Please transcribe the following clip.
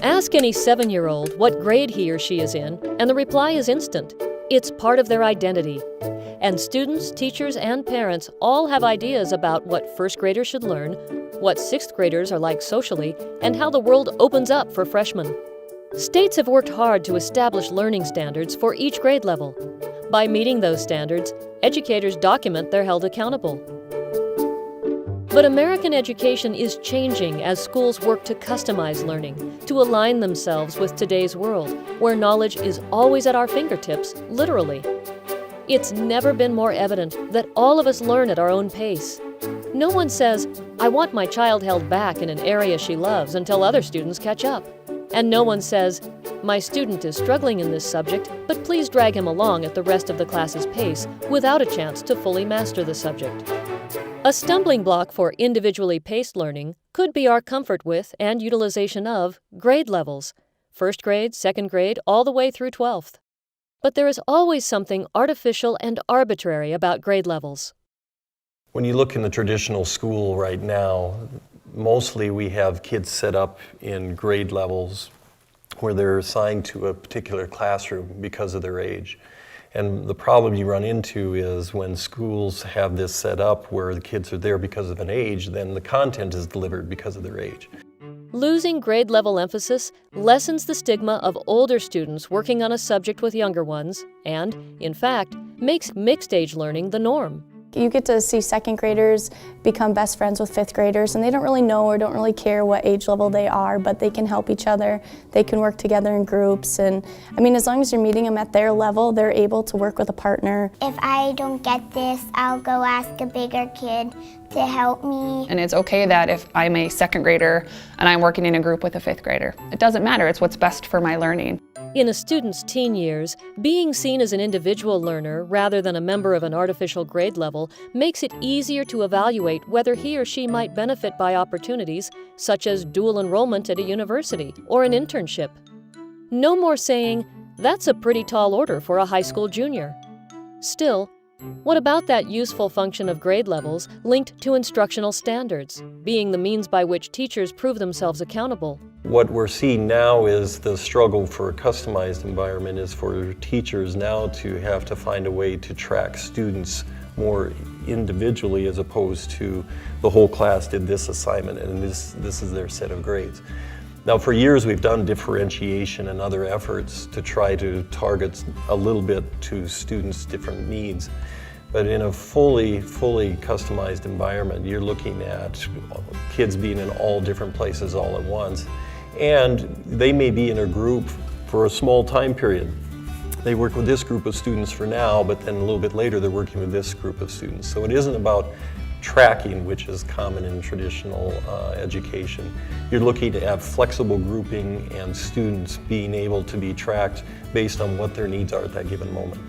Ask any 7-year-old what grade he or she is in, and the reply is instant. It's part of their identity. And students, teachers, and parents all have ideas about what first graders should learn, what sixth graders are like socially, and how the world opens up for freshmen. States have worked hard to establish learning standards for each grade level. By meeting those standards, educators document they're held accountable. But American education is changing as schools work to customize learning, to align themselves with today's world, where knowledge is always at our fingertips, literally. It's never been more evident that all of us learn at our own pace. No one says, "I want my child held back in an area she loves until other students catch up." And no one says, "My student is struggling in this subject, but please drag him along at the rest of the class's pace without a chance to fully master the subject." A stumbling block for individually paced learning could be our comfort with and utilization of grade levels, first grade, second grade, all the way through 12th. But there is always something artificial and arbitrary about grade levels. When you look in the traditional school right now, mostly we have kids set up in grade levels where they're assigned to a particular classroom because of their age. And the problem you run into is when schools have this set up where the kids are there because of an age, then the content is delivered because of their age. Losing grade level emphasis lessens the stigma of older students working on a subject with younger ones and, in fact, makes mixed-age learning the norm. You get to see second graders become best friends with fifth graders, and they don't really know or don't really care what age level they are, but they can help each other. They can work together in groups, and I mean, as long as you're meeting them at their level, they're able to work with a partner. If I don't get this, I'll go ask a bigger kid to help me. And it's okay that if I'm a second grader and I'm working in a group with a fifth grader. It doesn't matter, it's what's best for my learning. In a student's teen years, being seen as an individual learner rather than a member of an artificial grade level makes it easier to evaluate whether he or she might benefit by opportunities such as dual enrollment at a university or an internship. No more saying, "That's a pretty tall order for a high school junior." Still, what about that useful function of grade levels linked to instructional standards, being the means by which teachers prove themselves accountable? What we're seeing now is the struggle for a customized environment is for teachers now to have to find a way to track students more individually as opposed to the whole class did this assignment and this is their set of grades. Now for years we've done differentiation and other efforts to try to target a little bit to students' different needs. But in a fully customized environment, you're looking at kids being in all different places all at once. And they may be in a group for a small time period. They work with this group of students for now, but then a little bit later they're working with this group of students. So it isn't about tracking, which is common in traditional education. You're looking to have flexible grouping and students being able to be tracked based on what their needs are at that given moment.